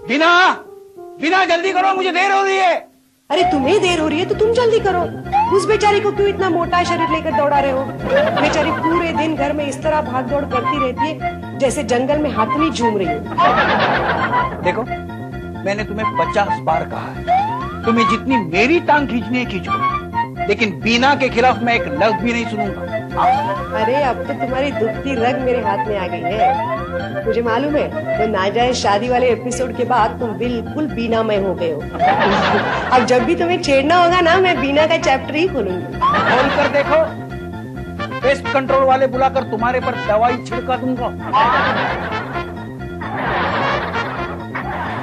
बिना बिना जल्दी करो, मुझे देर हो रही है। अरे तुम्हें देर हो रही है तो तुम जल्दी करो। उस बेचारी को क्यों इतना मोटा शरीर लेकर दौड़ा रहे हो? बेचारी पूरे दिन घर में इस तरह भाग दौड़ करती रहती है जैसे जंगल में हाथनी झूम रही है। देखो, मैंने तुम्हें 50 बार कहा है, तुम्हें जितनी मेरी टांग खींचनी है खींचो, लेकिन बीना के खिलाफ मैं एक लफ्ज भी नहीं सुनूंगा। अरे अब तो तुम्हारी दुखती रग मेरे हाथ में आ गई है। मुझे मालूम है, तो नाजायज शादी वाले एपिसोड के बाद तुम बिल्कुल बीनामय हो गए हो। अब जब भी तुम्हें छेड़ना होगा ना, मैं बीना का चैप्टर ही खोलूंगी। खोल कर देखो, पेस्ट कंट्रोल वाले बुलाकर तुम्हारे पर दवाई छिड़का दूंगा।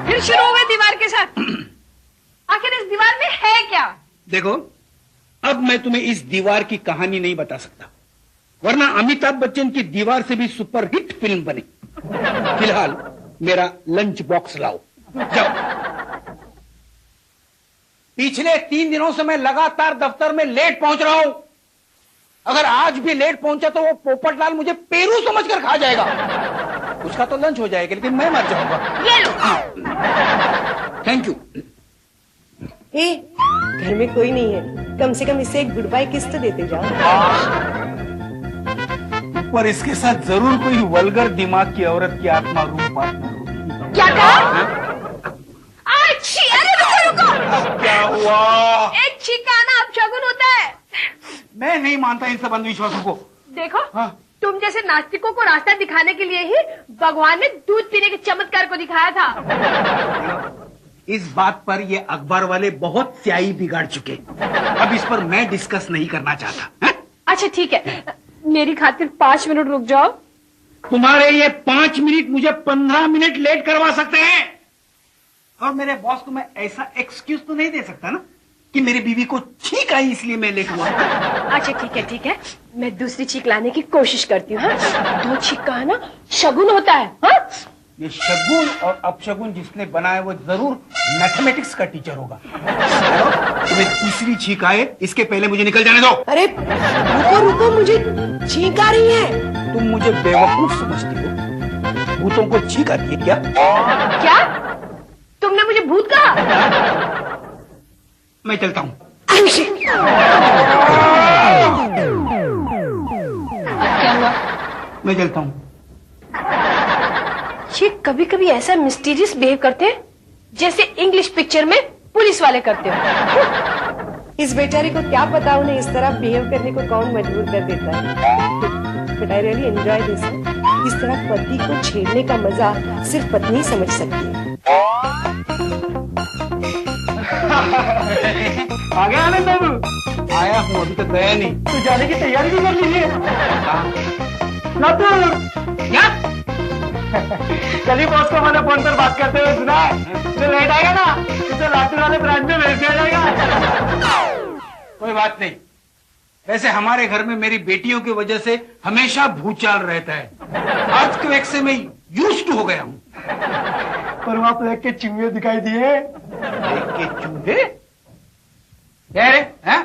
फिर शुरू हो गए दीवार के साथ। आखिर इस दीवार में है क्या? देखो, अब मैं तुम्हें इस दीवार की कहानी नहीं बता सकता, वरना अमिताभ बच्चन की दीवार से भी सुपरहिट फिल्म बनी। फिलहाल मेरा लंच बॉक्स लाओ, जाओ। पिछले 3 दिनों से मैं लगातार दफ्तर में लेट पहुंच रहा हूं। अगर आज भी लेट पहुंचा तो वो पोपटलाल मुझे पेरू समझकर खा जाएगा। उसका तो लंच हो जाएगा, लेकिन मैं मर जाऊंगा। ये लो। Thank you. घर में कोई नहीं है, कम से कम इसे एक गुड बाय किस तो देते जाओ। पर इसके साथ जरूर कोई वल्गर दिमाग की औरत की आत्मा रूम पार्टनर होगी। क्या कहा? अच्छी, अरे रुको। क्या हुआ? एक छिकाना अपशगुन होता है। मैं नहीं मानता इन सब अंधविश्वासों को। देखो, हाँ? तुम जैसे नास्तिकों को रास्ता दिखाने के लिए ही भगवान ने दूध पीने के चमत्कार को दिखाया था। इस बात पर ये अखबार वाले बहुत स्याही बिगाड़ चुके। अब इस पर मैं डिस्कस नहीं करना चाहता। अच्छा ठीक है, मेरी खातिर 5 मिनट रुक जाओ। तुम्हारे ये 5 मिनट मुझे 15 मिनट लेट करवा सकते हैं। और मेरे बॉस को मैं ऐसा एक्सक्यूज तो नहीं दे सकता ना कि मेरी बीवी को छींक आई इसलिए मैं लेट हुआ। अच्छा ठीक है, मैं दूसरी छींक लाने की कोशिश करती हूँ। हाँ? 2 छींक का है ना शगुन होता है। हाँ? ये शगुन और अपशगुन जिसने बनाया वो जरूर मैथमेटिक्स का टीचर होगा। तुम्हें तीसरी छींक आए इसके पहले मुझे निकल जाने दो। अरे रुको, मुझे छींक आ रही है। तुम मुझे बेवकूफ समझती हो? भूतों को छींक आती है क्या? क्या? तुमने मुझे भूत कहा? मैं चलता हूँ। क्या हुआ? मैं चलता हूँ। ये कभी कभी ऐसा मिस्टीरियस बिहेव करते हैं जैसे इंग्लिश पिक्चर में पुलिस वाले करते हो। इस बेचारी को क्या पता उन्हें इस तरह बिहेव करने को कौन मजबूर कर देता है। But I really enjoy this. इस तरह पति को छेड़ने का मजा सिर्फ पत्नी ही समझ सकती है। आ गया आनंद बाबू? आया हूँ, अभी तक गया नहीं। तो जाने की तैयारी भी कर लीजिए। क्या? कल बॉस को मैंने फोन पर बात करते हुए सुना है, जो लेट आएगा ना उसे लातूर वाले ब्रांच में भेज दिया जाएगा। कोई बात नहीं। वैसे हमारे घर में मेरी बेटियों की वजह से हमेशा भूचाल रहता है। अर्थक्वेक से मैं यूज्ड हो गया हूँ। पर वहां प्लेग के चूहे दिखाई दिए। प्लेग के चूहे? क्या रे? हैं?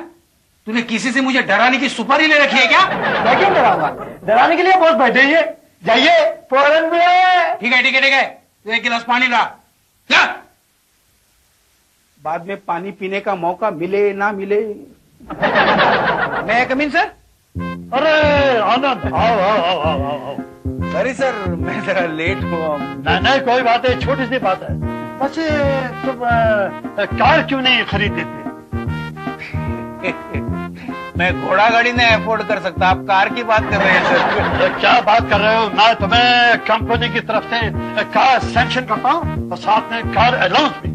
तूने किसी से मुझे डराने की सुपारी ले रखी है क्या? मैं क्यों डराऊंगा? डराने के लिए बॉस बैठे ही है। जाइए फौरन में। ठीक है। तू 1 गिलास पानी ला। जा। बाद में पानी पीने का मौका मिले ना मिले। मैं कम इन सर? अरे आनंद, आओ। सॉरी सर, मैं जरा लेट हुआ। नहीं कोई बात है, छोटी सी बात है। वैसे तुम कार क्यों नहीं खरीद देते? मैं घोड़ा गाड़ी नहीं अफोर्ड कर सकता, आप कार की बात कर रहे हैं सर। क्या बात कर रहे हो? मैं तुम्हें कंपनी की तरफ से कार सैंक्शन करता हूँ और साथ में कार अलाउंस भी।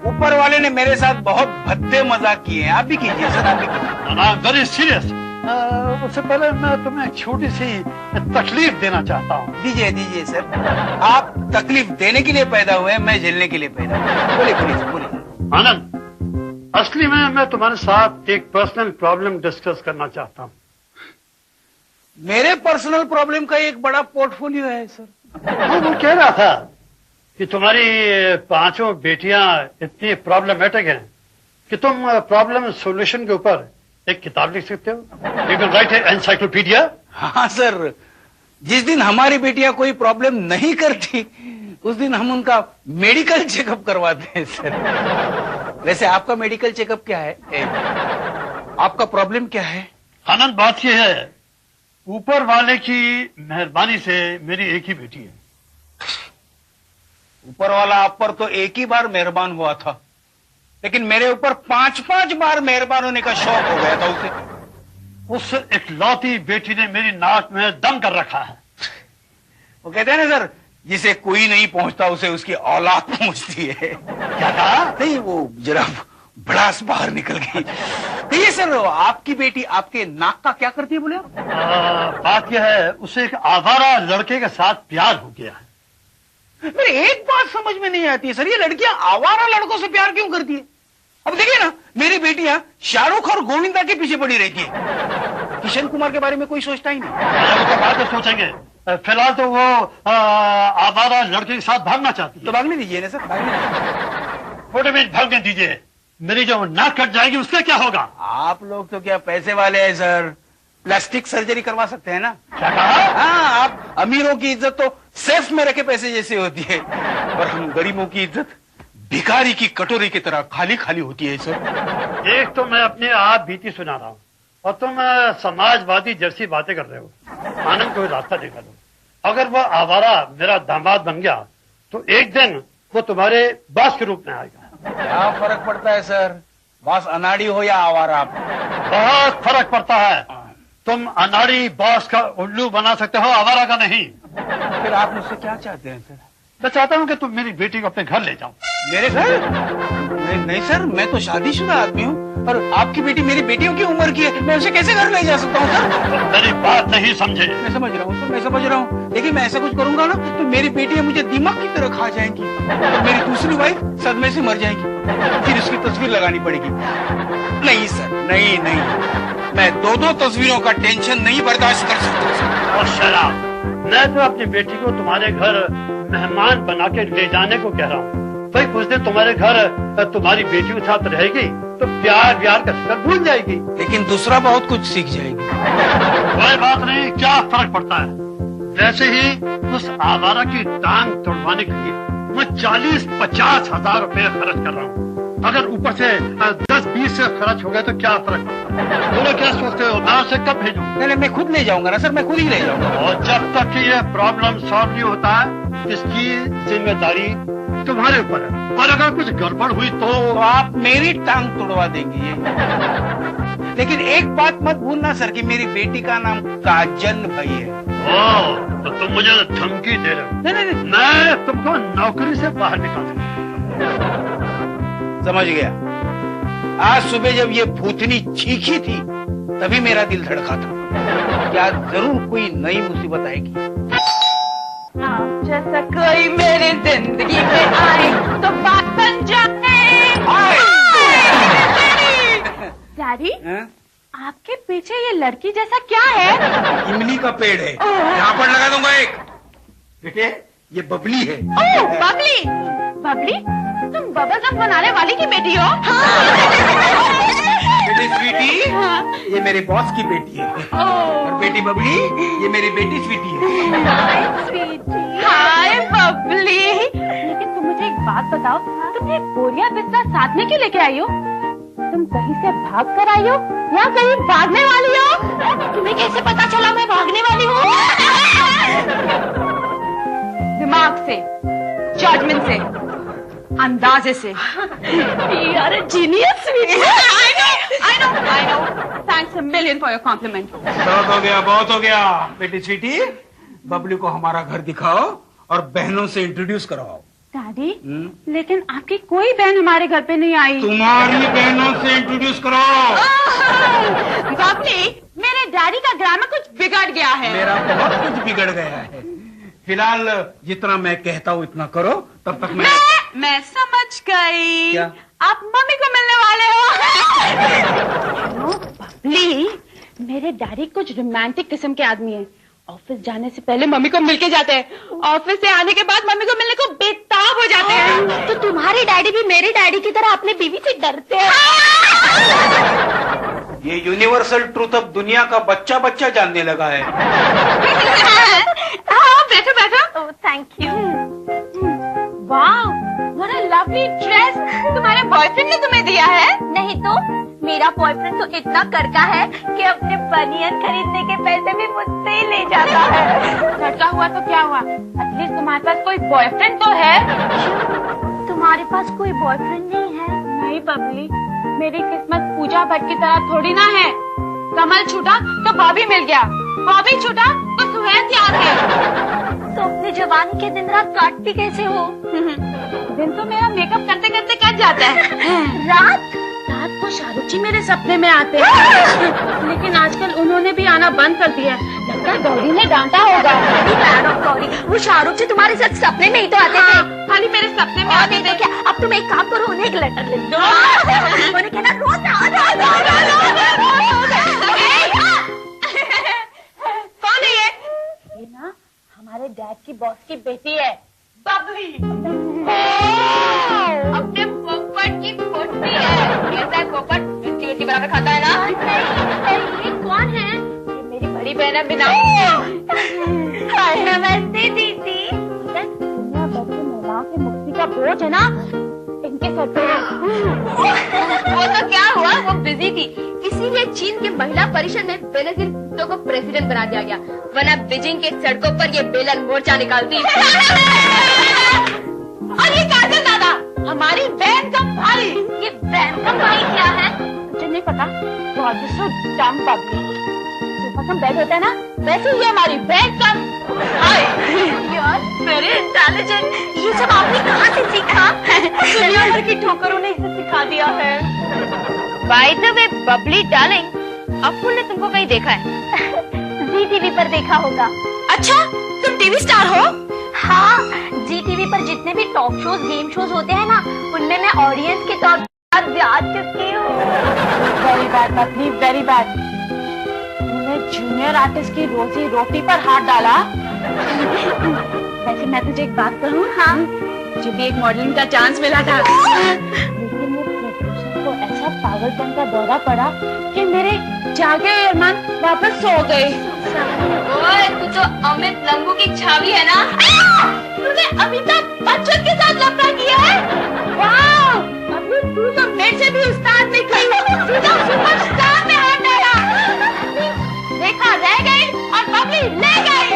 ऊपर वाले ने मेरे साथ बहुत भद्दे मजाक किए हैं। आप भी कीजिए सर, आप भी कीजिए। Very serious. उससे पहले मैं तुम्हें एक छोटी सी तकलीफ देना चाहता हूँ। दीजिए सर। आप तकलीफ देने के लिए पैदा हुए, मैं झेलने के लिए पैदा हुआ। बोलिए। आनंद, असली में मैं तुम्हारे साथ एक पर्सनल प्रॉब्लम डिस्कस करना चाहता हूँ। मेरे पर्सनल प्रॉब्लम का एक बड़ा पोर्टफोलियो है सर। वो कह रहा था कि तुम्हारी 5 बेटियां इतनी प्रॉब्लमेटिक हैं कि तुम प्रॉब्लम सॉल्यूशन के ऊपर एक किताब लिख सकते हो। You can write an encyclopedia. हाँ सर, जिस दिन हमारी बेटियां कोई प्रॉब्लम नहीं करती उस दिन हम उनका मेडिकल चेकअप करवाते हैं सर। वैसे आपका मेडिकल चेकअप क्या है? आपका प्रॉब्लम क्या है? आनंद, बात यह है, ऊपर वाले की मेहरबानी से मेरी एक ही बेटी है। ऊपर वाला आप पर तो एक ही बार मेहरबान हुआ था, लेकिन मेरे ऊपर 5-5 बार मेहरबान होने का शौक हो गया था उसे। उस इकलौती बेटी ने मेरी नाक में दम कर रखा है। वो कहते हैं ना सर, जिसे कोई नहीं पहुंचता उसे उसकी औलाद पहुंचती है। क्या कहा? नहीं, वो जरा भड़ास बाहर निकल गई। ये सर, आपकी बेटी आपके नाक का क्या करती है बोले आप? बात यह है, उसे एक आवारा लड़के के साथ प्यार हो गया है। मेरे एक बात समझ में नहीं आती है सर, ये लड़कियां आवारा लड़कों से प्यार क्यों करती है? अब देखिए ना, मेरी बेटियां शाहरुख और गोविंदा के पीछे पड़ी रहती है। किशन कुमार के बारे में कोई सोचता ही नहीं। उसके बाद तो सोचेंगे। फिलहाल तो वो आवारा लड़के के साथ भागना चाहती है। तो भागने दीजिए ना सर, भागने दीजिए। छोटे में भागने दीजिए। मेरी जो नाक कट जाएगी उससे क्या होगा? आप लोग तो क्या पैसे वाले हैं सर, प्लास्टिक सर्जरी करवा सकते हैं ना। क्या कहा? हाँ, आप अमीरों की इज्जत तो सेफ में रखे पैसे जैसे होती है, और हम गरीबों की इज्जत भिखारी की कटोरी की तरह खाली खाली होती है सर। एक तो मैं अपने आप बीती सुना रहा हूँ और तुम समाजवादी जैसी बातें कर रहे हो। आनंद को रास्ता देखा दो। अगर वो आवारा मेरा दामाद बन गया तो एक दिन वो तुम्हारे बॉस के रूप में आएगा। क्या फर्क पड़ता है सर, बॉस अनाड़ी हो या आवारा? बहुत फर्क पड़ता है। तुम अनाड़ी बॉस का उल्लू बना सकते हो, आवारा का नहीं। फिर आप मुझसे क्या चाहते हैं सर? मैं चाहता हूँ कि तुम मेरी बेटी को अपने घर ले जाओ। मेरे घर? नहीं सर, मैं तो शादीशुदा आदमी हूँ, और आपकी बेटी मेरी बेटियों की उम्र की है, मैं उसे कैसे घर ले जा सकता हूँ सर? तुम मेरी बात नहीं समझे। मैं समझ रहा हूँ सर, मैं समझ रहा हूँ। देखिए, मैं ऐसा कुछ करूंगा ना तो मेरी बेटियां मुझे दीमक की तरह खा जाएंगी, और मेरी दूसरी वाइफ सदमे से मर जाएगी, फिर उसकी तस्वीर लगानी पड़ेगी। नहीं सर, नहीं, मैं 2-2 तस्वीरों का टेंशन नहीं बर्दाश्त कर सकता। और शराब, मैं तो अपनी बेटी को तुम्हारे घर मेहमान बना के ले जाने को कह रहा हूँ। भाई कुछ दिन तुम्हारे घर तुम्हारी बेटी के साथ रहेगी तो प्यार का फिक्र भूल जाएगी, लेकिन दूसरा बहुत कुछ सीख जाएगी। कोई बात नहीं, क्या फर्क पड़ता है। वैसे ही उस आवारा की टांग तोड़वाने के लिए मैं 40-50 हजार रुपए खर्च कर रहा हूँ। अगर ऊपर से 10-20 से खर्च हो गया तो क्या फर्क पड़ता है? बोलो क्या सोचते हो, मैं उसे कब भेजूं? नहीं, मैं खुद ले जाऊंगा ना सर, मैं खुद ही ले जाऊंगा। और जब तक कि ये प्रॉब्लम सॉल्व नहीं होता है, इसकी जिम्मेदारी तुम्हारे ऊपर है। और अगर कुछ गड़बड़ हुई तो आप मेरी टांग तोड़वा देंगे। लेकिन एक बात मत भूलना सर कि मेरी बेटी का नाम काजल भाई है। तो तुम मुझे धमकी दे रहे हो? नहीं, मैं तुमको नौकरी से बाहर निकाल दूंगा। समझ गया। आज सुबह जब ये भूतनी चीखी थी तभी मेरा दिल धड़का था, क्या जरूर कोई नई मुसीबत आएगी। आप जैसा कोई मेरी जिंदगी में आए तो बात बन जाए। डैडी, आपके पीछे ये लड़की जैसा क्या है? इमली का पेड़ है, यहाँ पर लगा दूंगा एक। बेटे, ये बबली है। ओह, बबली। बबली, तुम बबल गम बनाने वाली की बेटी हो? बेटी स्वीटी, ये मेरे बॉस की बेटी है। और बेटी बबली, ये मेरी बेटी स्वीटी है। हाय बबली। लेकिन तुम मुझे एक बात बताओ, तुम ये बोरिया बिस्तर साथ में क्यों लेके आई हो? तुम कहीं से भाग कर आई हो या कहीं भागने वाली हो? तुम्हें कैसे पता चला मैं भागने वाली हूँ? दिमाग से, जजमेंट से, अंदाजे से। यार genius sweetie. I know. Thanks a million for your compliment. बहुत हो गया। बेटी स्वीटी, बबली को हमारा घर दिखाओ और बहनों से इंट्रोड्यूस करवाओ। दादी, लेकिन आपकी कोई बहन हमारे घर पे नहीं आई। तुम्हारी बहनों से इंट्रोड्यूस कराओ। बबली, मेरे डैडी का ग्रामर कुछ बिगड़ गया है। मेरा बहुत कुछ बिगड़ गया है। फिलहाल जितना मैं कहता हूँ इतना करो, तब तक मैं समझ गई। क्या? आप मम्मी को मिलने वाले हो। बबली, मेरे डैडी कुछ रोमांटिक किस्म के आदमी हैं। ऑफिस जाने से पहले मम्मी को मिलके जाते हैं, ऑफिस से आने के बाद मम्मी को मिलने को बेताब हो जाते हैं। तो तुम्हारे डैडी भी मेरे डैडी की तरह अपने बीवी से डरते हैं। ये यूनिवर्सल ट्रूथ अब दुनिया का बच्चा जानने लगा है। नहीं तो मेरा बॉयफ्रेंड तो इतना करका है कि अपने बनियन खरीदने के पैसे भी मुझसे ही ले जाता है। लड़का हुआ तो क्या हुआ, एटलीस्ट तुम्हारे पास कोई बॉयफ्रेंड तो है। तुम्हारे पास कोई बॉयफ्रेंड नहीं है? नहीं बबली, मेरी किस्मत पूजा भट्ट की तरह थोड़ी ना है। कमल छूटा तो बॉबी मिल गया, बॉबी छूटा तो सुहैल आ गया। तो अपनी जवानी के दिन रात काटती कैसे हो? दिन तो मेरा मेकअप करते करते कट जाता है। रात को शाहरुख जी मेरे सपने में आते हैं, लेकिन आजकल उन्होंने भी आना बंद कर दिया है। लगता है गौरी ने डांटा होगा। गौरी, वो शाहरुख जी तुम्हारे साथ सपने में ही तो आते थे। खाली मेरे सपने में आते थे क्या? अब तुम एक काम करो, उन्हें एक लेटर लिख दो। उन्हें कहना रोज कौन है ये ना हमारे डैड की बॉस की बेटी है, बबली। अपने पोपट की पोती है। कैसा है पोपट? मिट्टी बराबर खाता है ना? ये कौन है? ये मेरी बड़ी बहन है बिना। नमस्ते दीदी। दुनिया भर की महिलाओं की मुक्ति का बोझ है ना इनके सर पे। वो तो क्या हुआ, वो बिजी थी, इसीलिए चीन के महिला परिषद में बेनजीर भुट्टो को प्रेसिडेंट बना दिया गया, वरना बीजिंग के सड़कों पर ये बेलन मोर्चा निकालती। और ये काजल दादा हमारी बहन का भाई। ये बहन का भाई क्या है? मुझे नहीं पता। बेड होता है ना, वैसे ही हमारी बहन का भाई। यार वेरी इंटेलिजेंट। ये सब आपने कहाँ से सीखा? दुनिया भर की ठोकरों ने इसे सिखा दिया है। By the way Babli darling, Appu ने तुमको कहीं देखा है? जी टीवी पर देखा होगा। अच्छा, तुम टीवी स्टार हो? हाँ, जी टीवी पर जितने भी टॉक शोज, गेम शोज होते हैं ना, उनमें मैं ऑडियंस के तौर पर जा चुकी हूँ। Very bad Babli, very bad. तुमने जूनियर आर्टिस्ट की रोजी रोटी पर हाथ डाला। वैसे मैं तुझे एक बात कहूँ, हाँ, मुझे भी एक मॉडलिंग का चांस मिला था, लेकिन वो प्रोड्यूसर को ऐसा पागलपन का दौरा पड़ा कि मेरे जागे अरमान वापस सो गए। ओए, तू तो अमित लंबू की छावी है ना? तूने अमिताभ बच्चन के साथ लफड़ा किया है? वाह, अभी तू तो मेरे से भी उस्ताद निकली, सीधा सुपरस्टार में हाथ डाला। देखा रह गई और बबली ले गई।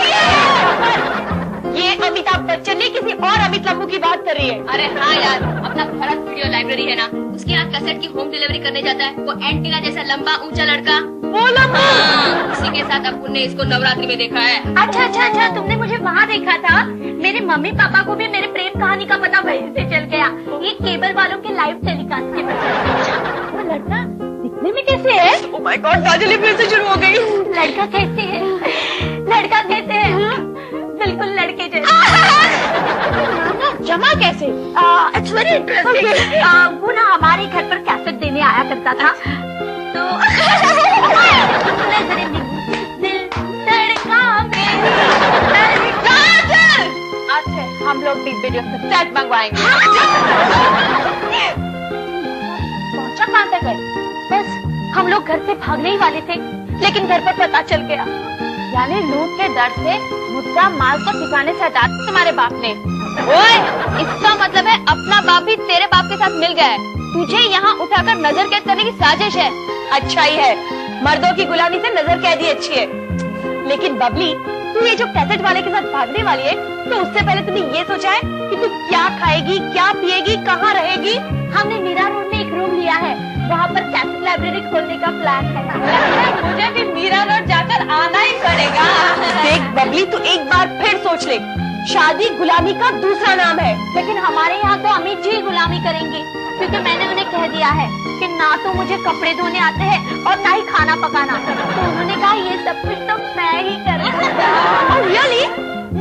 ये अमिताभ बच्चन नहीं, किसी और अमित लंबू की बात कर रही है। अरे हाँ यार, अपना भरत वीडियो लाइब्रेरी है ना, उसके यहाँ कैसेट की होम डिलीवरी करने जाता है वो एंटीना जैसा लंबा ऊंचा लड़का, वो लंबा। उसी के साथ अपुन ने इसको नवरात्रि में देखा है। अच्छा, तुमने मुझे वहाँ देखा था? मेरे मम्मी पापा को भी मेरे प्रेम कहानी का पता वहीं से चल गया, ये केबल वालों के लाइव टेलीकास्ट के वजह। वो लड़का दिखने में कैसे है? ओह माय गॉड, काजल फिर से शुरू हो गई। लड़का कैसे है? बिल्कुल लड़के जैसे। जमा कैसे? It's very interesting. वो ना हमारे घर पर कैसेट देने आया करता था, तो दिल धड़का अच्छा, हम लोग बिग वीडियो से सेट मंगवाएंगे। पहुंचा कहाँ तक है? बस हम लोग घर से भागने ही वाले थे, लेकिन घर पर पता चल गया। यानी लूट के डर से मुद्दा माल को ठिकाने से हटा तुम्हारे बाप ने। ओए, इसका मतलब है अपना बाप ही तेरे बाप के साथ मिल गया है, तुझे यहाँ उठाकर नजर कैद करने की साजिश है। अच्छा ही है, मर्दों की गुलामी से नजर कैदी अच्छी है। लेकिन बबली, तू ये जो कैसेट वाले के साथ भागने वाली है, तो उससे पहले तूने ये सोचा है कि तू क्या खाएगी, क्या पिएगी, कहाँ रहेगी? हमने मीरा रोड में एक रूम लिया है, वहाँ पर कैसेट लाइब्रेरी खोलने का प्लान है। मुझे भी मीरा रोड जाकर आना ही पड़ेगा। देख बबली, तू एक बार फिर सोच ले, शादी गुलामी का दूसरा नाम है। लेकिन हमारे यहाँ तो अमित जी गुलामी करेंगे, क्योंकि मैंने उन्हें कह दिया है कि ना तो मुझे कपड़े धोने आते हैं और ना ही खाना पकाना, तो उन्होंने कहा ये सब कुछ तो मैं ही करूँगा। रियली?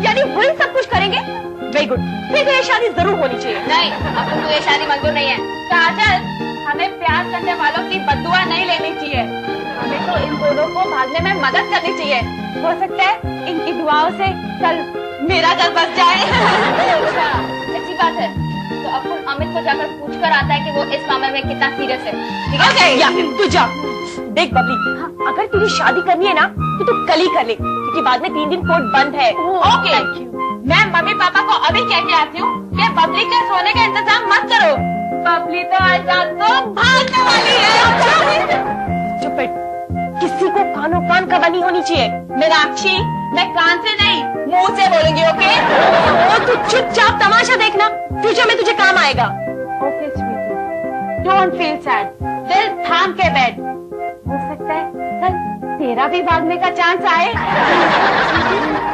यानी वही सब कुछ करेंगे? वेरी गुड, फिर ये शादी जरूर होनी चाहिए। नहीं, अब तो ये शादी मंजूर नहीं है। काजल, हमें प्यार करने वालों की बद्दुआ नहीं लेनी चाहिए, हमें तो इन दोनों को भागने में मदद करनी चाहिए। हो सकता है इनकी दुआओं से कल मेरा घर बस जाए। अच्छा, ऐसी बात है तो अपुन अमित को जाकर पूछ कर आता है कि वो इस मामले में कितना सीरियस है। ठीक है? या फिर तू जा। देख बबली, अगर तुझे शादी करनी है ना, तो तू कल ही कर ले, क्योंकि बाद में 3 दिन कोर्ट बंद है। ओके, मैं मम्मी पापा को अभी कह के आती हूँ कि बबली के सोने का इंतजाम मत करो, बबली तो आज रात को भागने वाली है। चुप बैठ, किसी को कानों कान खबर नहीं होनी चाहिए। मीनाक्षी, मैं कान से नहीं मुंह से बोलूंगी, ओके? ओ तू चुपचाप तमाशा देखना, फ्यूचर में तुझे काम आएगा। Okay sweetie, don't feel sad, दिल थाम के बैठ। हो सकता है कल तेरा भी भागने का चांस आए।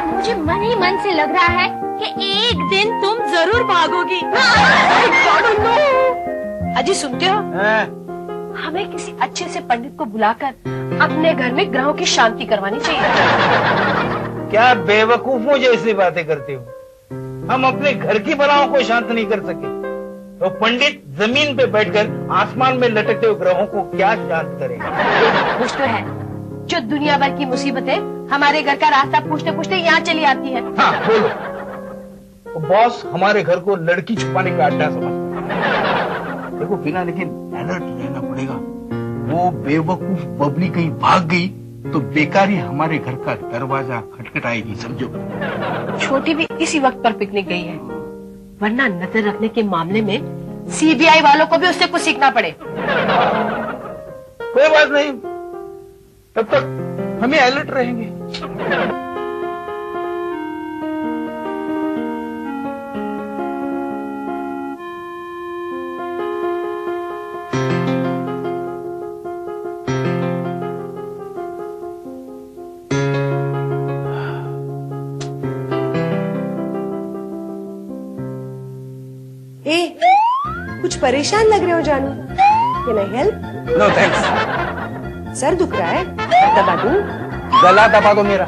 मुझे मन ही मन से लग रहा है कि एक दिन तुम जरूर भागोगी। अजी सुनते हो, हमें किसी अच्छे से पंडित को बुलाकर अपने घर में ग्रहों की शांति करवानी चाहिए। क्या बेवकूफों जैसी बातें करती हो? हम अपने घर की बलाओं को शांत नहीं कर सके तो पंडित जमीन पे बैठकर आसमान में लटकते हुए ग्रहों को क्या शांत करेगा? कुछ तो है जो दुनिया भर की मुसीबतें हमारे घर का रास्ता पूछते पूछते यहाँ चली आती है। हाँ बोलो। तो बॉस हमारे घर को लड़की छुपाने का अड्डा समझता है। देखो बिना लेकिन अलर्ट रहना पड़ेगा। वो बेवकूफ बबली कहीं भाग गई तो बेकार ही हमारे घर का दरवाजा खटखटाएगी, समझो। छोटी भी इसी वक्त पर पिकनिक गई है, वरना नजर रखने के मामले में सीबीआई वालों को भी उससे कुछ सीखना पड़े। कोई बात नहीं, तब तक हमें अलर्ट रहेंगे। कुछ परेशान लग रहे हो जानू, can I help? No thanks. सर दुख रहा है, दबा दूं? गला दबा दो मेरा।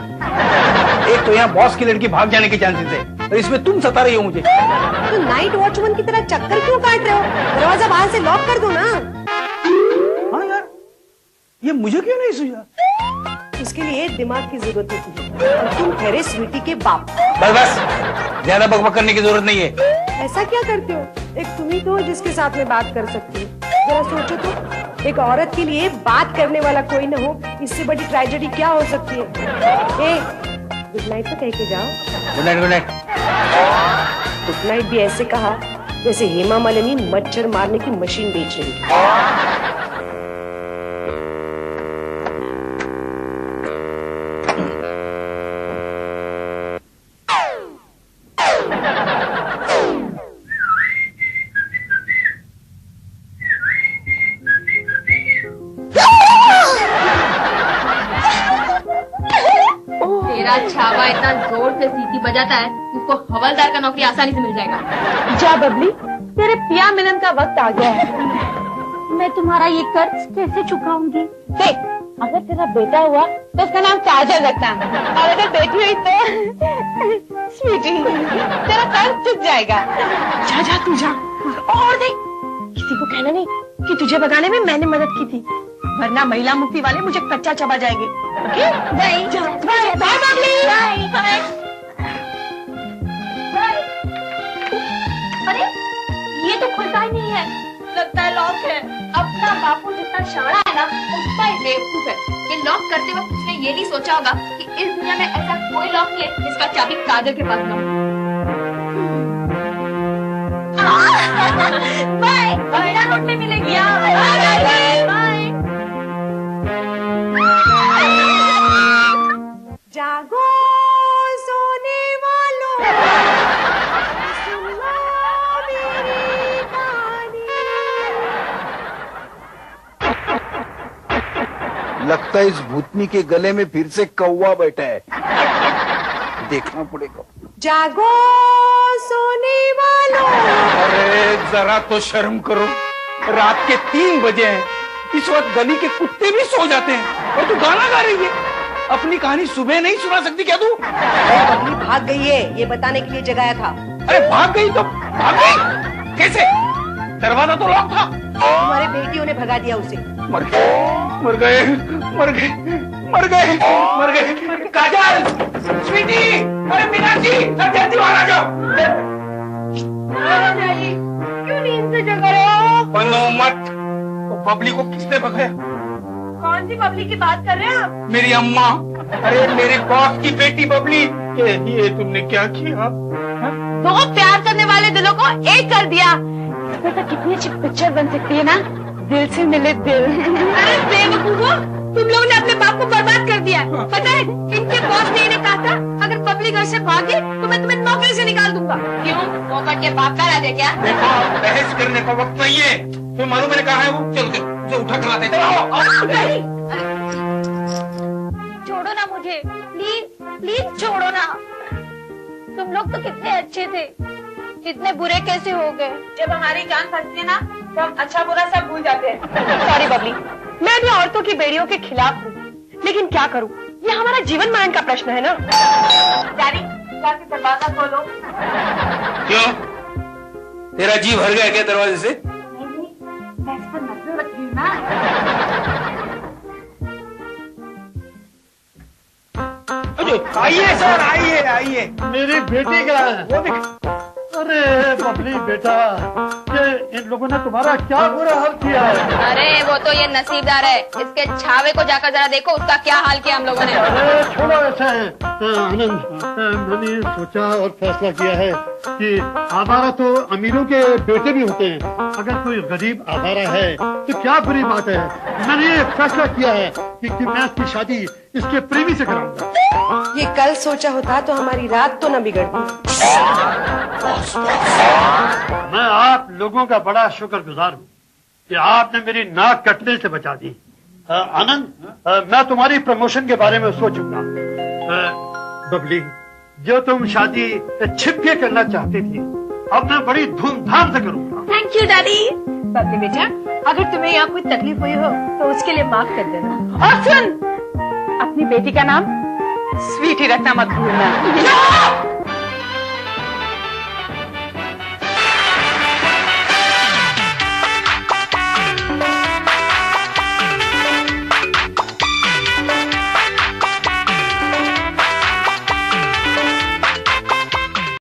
एक तो यहाँ बॉस की लड़की भाग जाने के चांसेस है और इसमें तुम सता रही हो मुझे। तो नाइट वॉचमैन की तरह चक्कर क्यों काट रहे हो? दरवाजा बाहर से लॉक कर दो ना। हाँ यार, ये मुझे क्यों नहीं सूझा? इसके लिए दिमाग की जरूरत होती है और तुम ठहरे स्वीटी के बाप। बस बस, ज्यादा बकबक करने की जरूरत नहीं है। ऐसा क्या करते हो? एक तुम ही तो हो जिसके साथ में बात कर सकती हो। जरा सोचो तो, एक औरत के लिए बात करने वाला कोई न हो, इससे बड़ी ट्रेजेडी क्या हो सकती है? गुड नाइट तो कह के जाओ। Good night. Good night. Good night भी ऐसे कहा जैसे हेमा मालिनी मच्छर मारने की मशीन बेच रही है। तेरा छावा इतना जोर से सीटी बजाता है, उसको हवलदार का नौकरी आसानी से मिल जाएगा। जा बबली, तेरे पिया मिलन का वक्त आ गया है। मैं तुम्हारा ये कर्ज कैसे चुकाऊंगी? देख, अगर तेरा बेटा हुआ तो उसका नाम काजल रखना, और अगर बेटी हुई तो स्वीटी। तेरा कर्ज चुक जाएगा। जा जा तू जा, और देख किसी को कहना नहीं कि तुझे भगाने में मैंने मदद की थी, वरना महिला मुक्ति वाले मुझे कच्चा चबा जाएंगे। Okay? Bye bye bye bye bye. अरे ये तो खुलता ही नहीं है, लगता है लॉक है। अपना बापू जितना शाना है ना, उसका ही बेवकूफ है। ये लॉक करते वक्त उसने ये नहीं सोचा होगा कि इस दुनिया में ऐसा कोई लॉक नहीं है जिसका चाबी काजल के पास ना हो। बाय बाय, रोड में मिलेगी। Bye bye bye. जागो सोने वालों, सुनो मेरी कहानी। लगता है इस भूतनी के गले में फिर से कौवा बैठा है, देखना पड़ेगा। जागो सोने वालों। अरे जरा तो शर्म करो, रात के 3 बजे हैं, इस वक्त गली के कुत्ते भी सो जाते हैं और तू गाना गा रही है। अपनी कहानी सुबह नहीं सुना सकती क्या तू? बबली भाग गई है, ये बताने के लिए जगाया था। अरे भाग गई तो भाग गई कैसे? दरवाजा तो लॉक था। तुम्हारे बेटियों ने भगा दिया उसे। मर गए मर गए मर गए मर गए मर गए। काजल, स्वीटी, अरे मीनाक्षी, जल्दी बाहर आ जाओ। क्यों नींद से जगा रहे हो? बनो मत। तो बबली को किसने भगाया? कौन सी बबली की बात कर रहे हैं आप? मेरी अम्मा, अरे मेरे बॉस की बेटी बबली। ये तुमने क्या किया? दो प्यार करने वाले दिलों को एक कर दिया। इसमें तो कितनी अच्छी पिक्चर बन सकती है ना, दिल से मिले दिल। अरे बेवकूफो, तुम लोगों ने अपने बाप को बर्बाद कर दिया। पता है इनके बॉस ने इन्हें कहा था अगर पब्लिक घर से भागे तो मैं तुम्हें नौकरी से निकाल दूंगा। क्यों, पोपट के बाप का राज है क्या? देखो बहस करने का वक्त नहीं है। तुम्हें मालूम मैंने कहा है वो? चलो उसे उठा कर लाते हैं। छोड़ो ना मुझे, प्लीज प्लीज छोड़ो ना। तुम लोग तो कितने अच्छे थे, इतने बुरे कैसे हो गए? जब हमारी जान फंसती है ना तो हम अच्छा बुरा सब भूल जाते हैं। सॉरी बबली, मैं भी औरतों की बेड़ियों के खिलाफ हूँ, लेकिन क्या करूँ, ये हमारा जीवन मरण का प्रश्न है ना। डैडी, जाके दरवाजा खोलो। क्यों, तेरा जी भर गया क्या दरवाजे से? मैं इस पर नजर रखी हूँ ना। आइए सर, आइए आइए। मेरी बेटी का है। वो भी अरे बबली बेटा, ये इन लोगों ने तुम्हारा क्या बुरा हाल किया है? अरे वो तो ये नसीबदार है, इसके छावे को जाकर जरा देखो उसका क्या हाल किया हम लोगों ने। अरे छोड़ो ऐसा है आनंद, मैंने सोचा और फैसला किया है कि आवारा तो अमीरों के बेटे भी होते हैं। अगर कोई गरीब आवारा है तो क्या बुरी बात है। मैंने ये फैसला किया है कि मैं इसकी शादी इसके प्रेमी से कराऊंगा। ये कल सोचा होता तो हमारी रात तो न बिगड़ती। मैं आप लोगों का बड़ा शुक्रगुजार हूँ कि आपने मेरी नाक कटने से बचा दी। आनंद, मैं तुम्हारी प्रमोशन के बारे में सोचूंगा। बबली, जो तुम शादी छिप के करना चाहती थी, अब मैं बड़ी धूमधाम से करूंगा। Thank you daddy. बबली बेटा, अगर तुम्हें यहाँ कोई तकलीफ हुई हो तो उसके लिए माफ कर देना। और सुन, अपनी बेटी का नाम स्वीटी रखना मत भूलना।